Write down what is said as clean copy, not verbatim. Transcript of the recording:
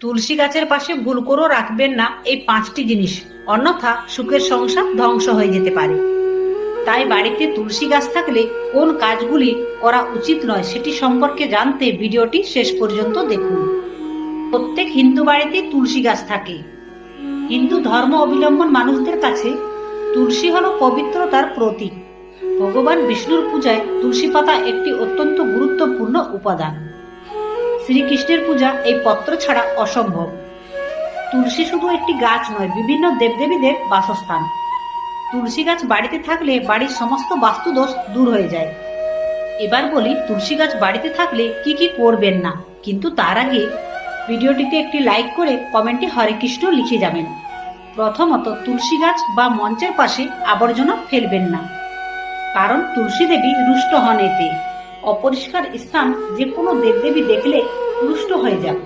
তুলসী গাছের পাশে ভুল করেও রাখবেন না এই 5টি জিনিস, অন্যথা সুখের সংসার ধ্বংস হয়ে যেতে পারে। তাই বাড়িতে তুলসী গাছ থাকলে কোন কাজগুলি করা উচিত নয় সেটি সম্পর্কে জানতে ভিডিওটি শেষ পর্যন্ত দেখুন। প্রত্যেক হিন্দু বাড়িতে তুলসী গাছ থাকে। হিন্দু ধর্ম অবলম্বন মানুষদের কাছে তুলসী হলো পবিত্রতার প্রতীক। ভগবান বিষ্ণুর পূজায় তুলসী পাতা একটি অত্যন্ত গুরুত্বপূর্ণ উপাদান। শ্রীকৃষ্ণের পূজা এই পত্র ছাড়া অসম্ভব। তুলসী শুধু একটি গাছ নয়, বিভিন্ন দেবদেবীদের বাসস্থান। তুলসী গাছ বাড়িতে থাকলে বাড়ির সমস্ত বাস্তুদোষ দূর হয়ে যায়। এবার বলি তুলসী গাছ বাড়িতে থাকলে কি কি করবেন না, কিন্তু তার আগে ভিডিওটিতে একটি লাইক করে কমেন্টে হরে কৃষ্ণ লিখে যাবেন। প্রথমত, তুলসী গাছ বা মঞ্চের পাশে আবর্জনা ফেলবেন না, কারণ তুলসী দেবী রুষ্ট হন এতে। অপরিষ্কার স্থান যে কোনো দেবদেবী দেখলে রুষ্ট হয়ে যান।